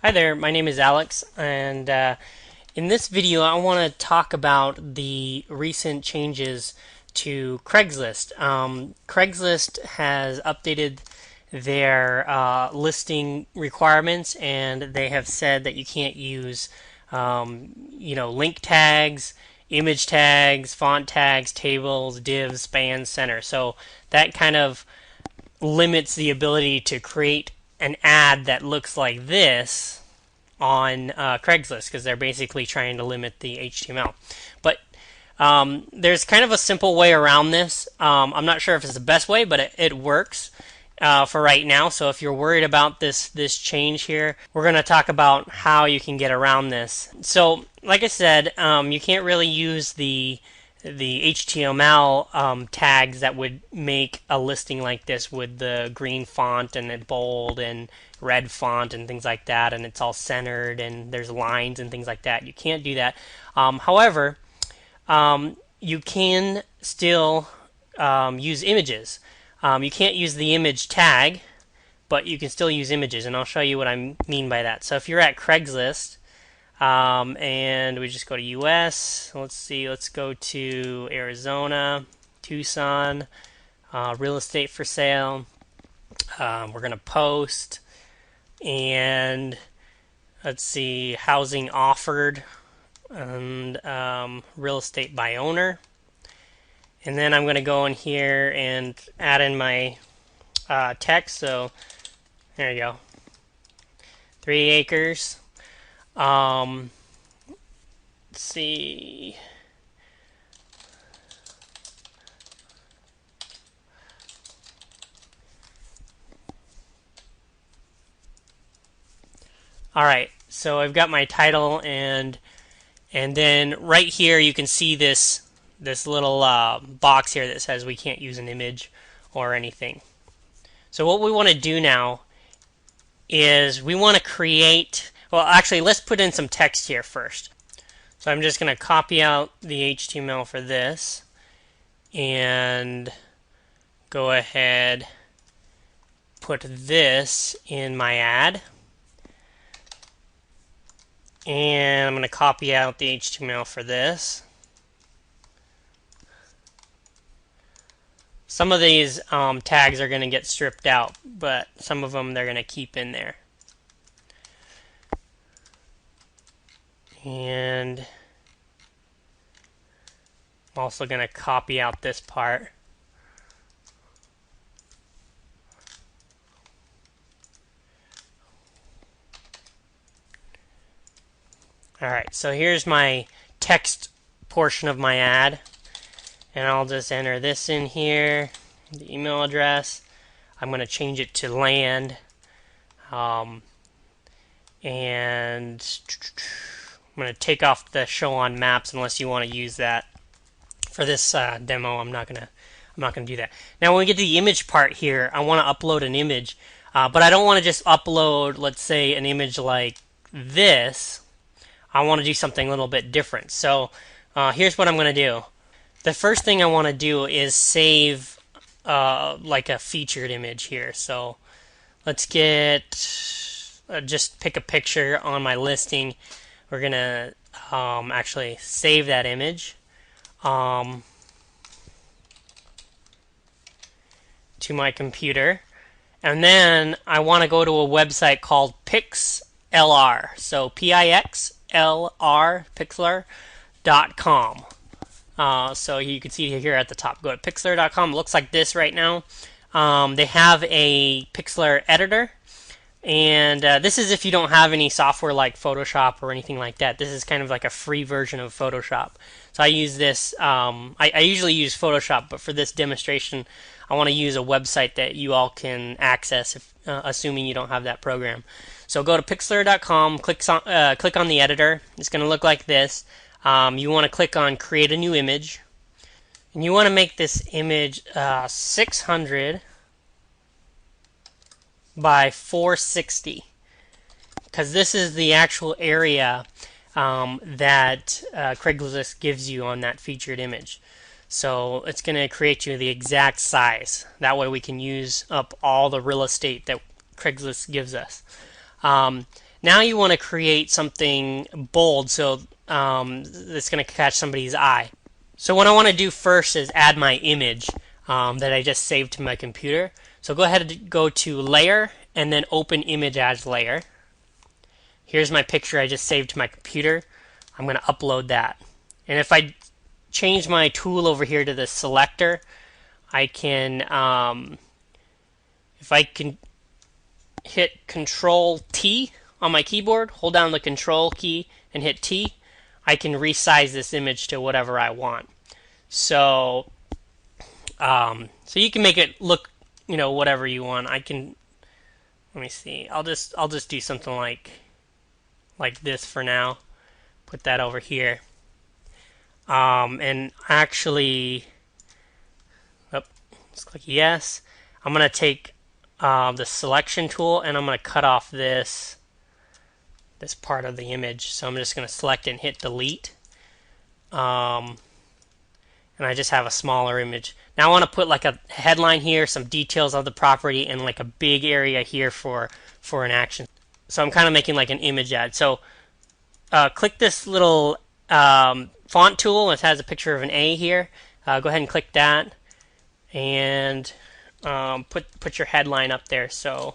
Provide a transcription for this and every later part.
Hi there, my name is Alex, and in this video I want to talk about the recent changes to Craigslist. Craigslist has updated their listing requirements, and they have said that you can't use, link tags, image tags, font tags, tables, divs, span, center. So that kind of limits the ability to create an ad that looks like this on Craigslist because they're basically trying to limit the HTML. But there's kind of a simple way around this. I'm not sure if it's the best way, but it works for right now. So if you're worried about this change here, we're going to talk about how you can get around this. So like I said, you can't really use the HTML tags that would make a listing like this with the green font and it bold and red font and things like that, and it's all centered and there's lines and things like that. You can't do that. However, you can still use images. You can't use the image tag, but you can still use images, and I'll show you what I mean by that. So if you're at Craigslist, and we just go to US. Let's see, let's go to Arizona, Tucson, real estate for sale. We're going to post, and let's see, housing offered, and real estate by owner. And then I'm going to go in here and add in my text. So there you go, 3 acres. Let's see. All right, so I've got my title, and then right here you can see this little box here that says we can't use an image or anything. So what we want to do now is we want to create. Well, actually, let's put in some text here first. So I'm just going to copy out the HTML for this and go ahead, put this in my ad. And I'm going to copy out the HTML for this. Some of these tags are going to get stripped out, but some of them they're going to keep in there. And I'm also going to copy out this part. Alright, so here's my text portion of my ad. And I'll just enter this in here, the email address. I'm going to change it to land. And I'm going to take off the show on maps unless you want to use that. For this demo, I'm not gonna do that. Now when we get to the image part here, I want to upload an image, but I don't want to just upload, let's say, an image like this. I want to do something a little bit different. So here's what I'm going to do. The first thing I want to do is save like a featured image here. So let's get just pick a picture on my listing. We're gonna actually save that image to my computer, and then I want to go to a website called Pixlr. So Pixlr, Pixlr.com. So you can see here at the top. Go to Pixlr.com. It looks like this right now. They have a Pixlr editor, and this is if you don't have any software like Photoshop or anything like that. This is kind of like a free version of Photoshop. So I use this. I usually use Photoshop, but for this demonstration, I want to use a website that you all can access, if, assuming you don't have that program. So go to Pixlr.com, click on the editor. It's going to look like this. You want to click on Create a New Image. And you want to make this image 600 by 460. Because this is the actual area that Craigslist gives you on that featured image. So it's going to create you the exact size. That way we can use up all the real estate that Craigslist gives us. Now you want to create something bold so that's going to catch somebody's eye. So what I want to do first is add my image that I just saved to my computer. So go ahead and go to Layer and then Open Image as Layer. Here's my picture I just saved to my computer. I'm going to upload that. And if I change my tool over here to the selector, I can, if I can hit Control T on my keyboard, hold down the Control key and hit T, I can resize this image to whatever I want. So, so you can make it look, whatever you want. I can, let me see. I'll just do something like this for now. Put that over here. And actually, let's click yes. I'm gonna take the selection tool and I'm gonna cut off this part of the image. So I'm just gonna select and hit delete. And I just have a smaller image. Now I want to put like a headline here, some details of the property, and like a big area here for an action. So I'm kind of making like an image ad. So click this little font tool. It has a picture of an A here. Go ahead and click that, and put your headline up there. So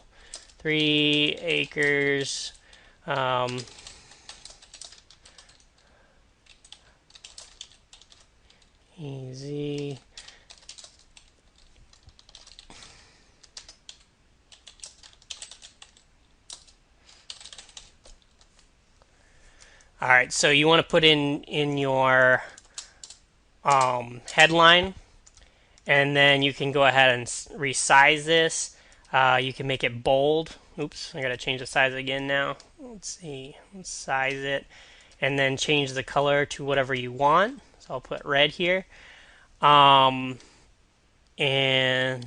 3 acres. Easy. All right, so you want to put in your headline, and then you can go ahead and resize this. You can make it bold. Oops, I got to change the size again now. Let's see, let's size it, and then change the color to whatever you want. So I'll put red here, and I'm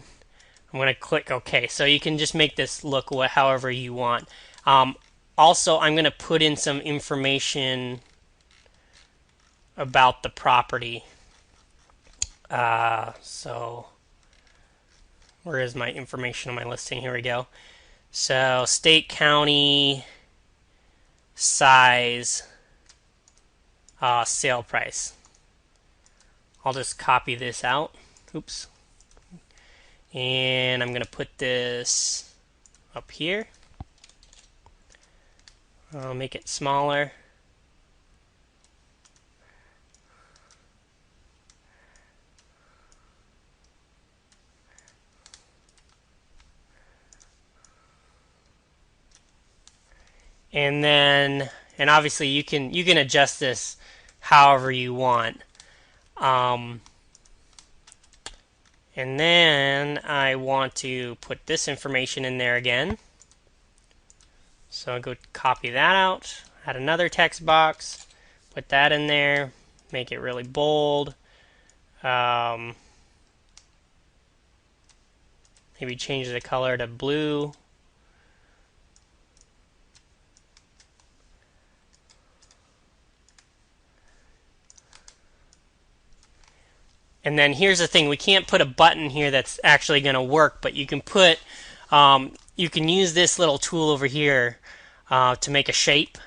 going to click OK. So you can just make this look however you want. Also, I'm going to put in some information about the property. So where is my information on my listing? Here we go. So state, county, size, sale price. I'll just copy this out. Oops. And I'm going to put this up here. I'll make it smaller. And then, and obviously you can adjust this however you want. And then I want to put this information in there again. So I'll go copy that out, add another text box, put that in there, make it really bold. Maybe change the color to blue. And then here's the thing, we can't put a button here that's actually going to work, but you can put, you can use this little tool over here to make a shape.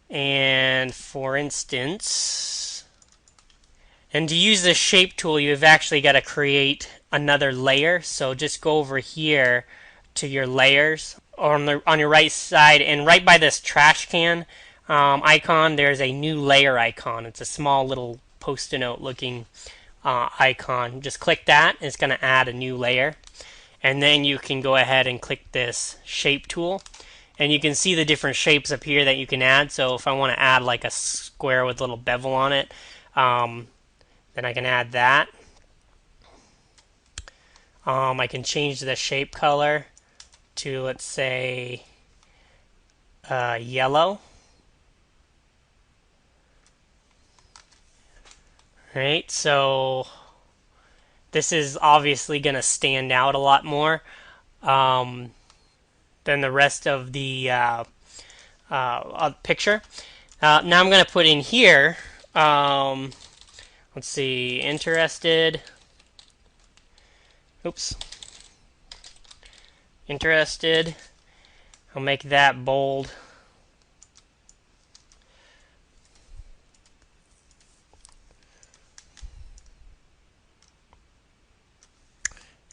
And for instance, and to use this shape tool, you've actually got to create another layer. So just go over here to your layers on your right side, and right by this trash can icon, there's a new layer icon. It's a small little post-it note looking icon. Just click that, and it's going to add a new layer. And then you can go ahead and click this shape tool, and you can see the different shapes up here that you can add. So if I want to add like a square with a little bevel on it, then I can add that. I can change the shape color to, let's say, yellow. Right, so this is obviously going to stand out a lot more than the rest of the picture. Now I'm going to put in here, let's see, interested. Oops. Interested. I'll make that bold.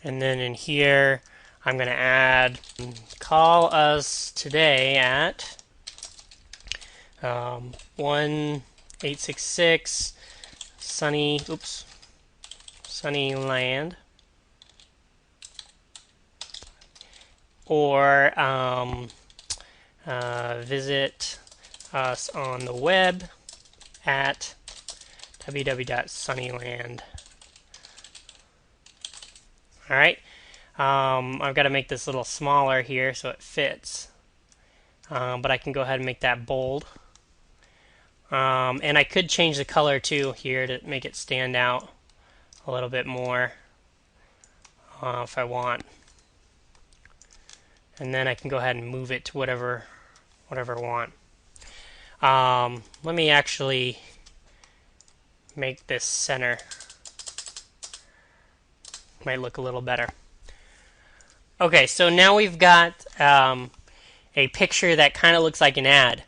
And then in here, I'm going to add, call us today at 1866 Sunny Land, or visit us on the web at www.sunnyland. All right. I've got to make this a little smaller here so it fits, but I can go ahead and make that bold. And I could change the color too here to make it stand out a little bit more if I want. And then I can go ahead and move it to whatever I want. Let me actually make this center. Might look a little better. Okay, so now we've got a picture that kind of looks like an ad.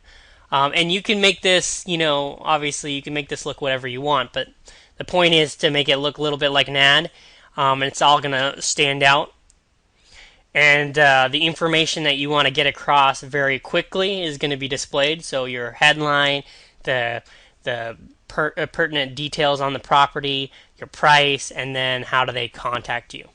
And you can make this, obviously you can make this look whatever you want, but the point is to make it look a little bit like an ad, and it's all going to stand out. And the information that you want to get across very quickly is going to be displayed. So your headline, the pertinent details on the property, your price, and then how do they contact you.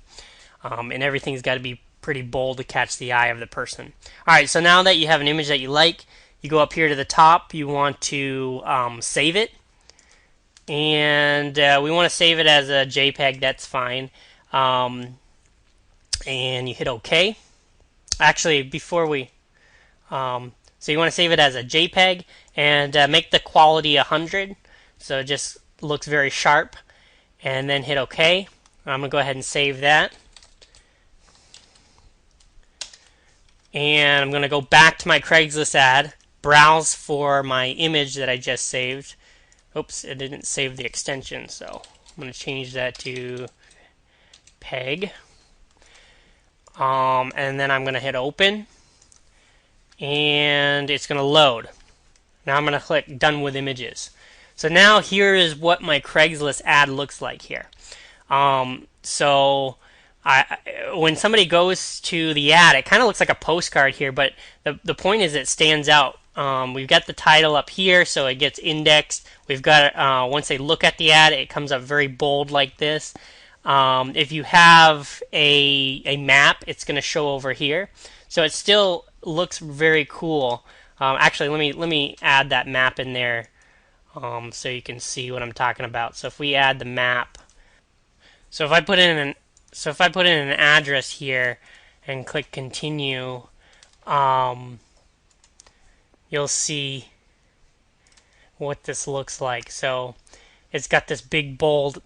And everything's got to be pretty bold to catch the eye of the person. All right, so now that you have an image that you like, you go up here to the top. You want to save it. And we want to save it as a JPEG. That's fine. And you hit OK. Actually, before we... so you want to save it as a JPEG and make the quality 100. So it just looks very sharp. And then hit OK. I'm going to go ahead and save that. And I'm going to go back to my Craigslist ad, browse for my image that I just saved. Oops, it didn't save the extension, so I'm going to change that to PEG. And then I'm going to hit open. And it's going to load. Now I'm going to click Done with Images. So now here is what my Craigslist ad looks like here. When somebody goes to the ad, it kind of looks like a postcard here, but the point is it stands out. We've got the title up here, so it gets indexed. We've got once they look at the ad, it comes up very bold like this. If you have a map, it's going to show over here. So it still looks very cool. Actually, let me add that map in there so you can see what I'm talking about. So if we add the map, so if I put in an address here and click continue, you'll see what this looks like. So it's got this big bold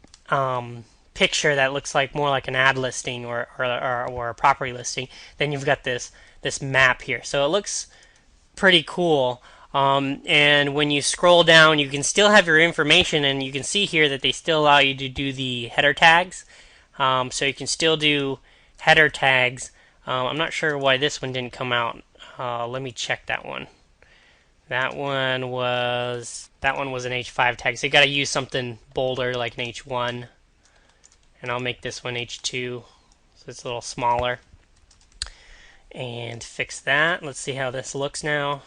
picture that looks like more like an ad listing or a property listing. Then you've got this map here. So it looks pretty cool. And when you scroll down, you can still have your information, and you can see here that they still allow you to do the header tags. So you can still do header tags. I'm not sure why this one didn't come out. Let me check that one. That one was an H5 tag. So you got to use something bolder like an H1. And I'll make this one H2, so it's a little smaller. And fix that. Let's see how this looks now.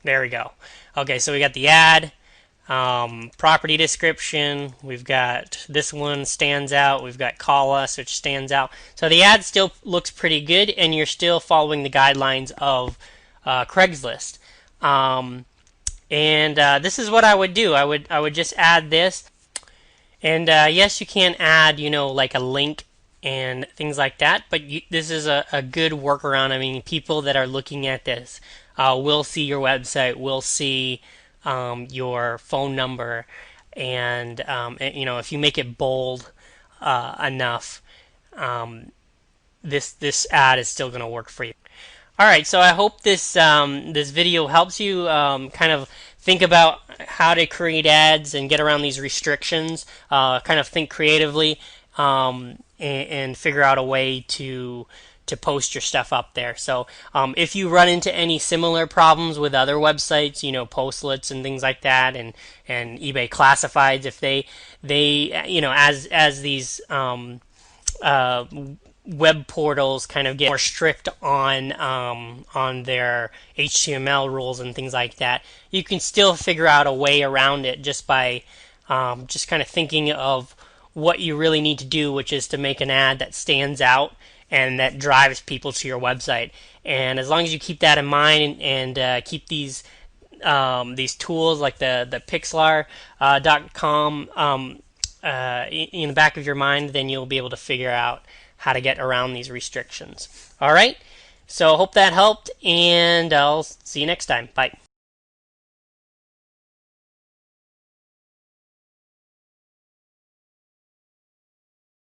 There we go. Okay, so we got the ad. Property description, we've got this one stands out, we've got call us, which stands out. So the ad still looks pretty good, and you're still following the guidelines of Craigslist. This is what I would do. I would just add this, and yes, you can add like a link and things like that, but this is a good workaround. I mean, people that are looking at this will see your website, will see your phone number, and if you make it bold enough, this ad is still going to work for you. All right, so I hope this video helps you kind of think about how to create ads and get around these restrictions. Kind of think creatively and figure out a way to to post your stuff up there. So if you run into any similar problems with other websites, Postlets and things like that, and eBay Classifieds, if they as these uh, web portals kind of get more strict on their HTML rules and things like that, you can still figure out a way around it just by just kind of thinking of what you really need to do, which is to make an ad that stands out and that drives people to your website. And as long as you keep that in mind and keep these tools like the Pixlar.com in the back of your mind, then you'll be able to figure out how to get around these restrictions. All right. So hope that helped, and I'll see you next time. Bye.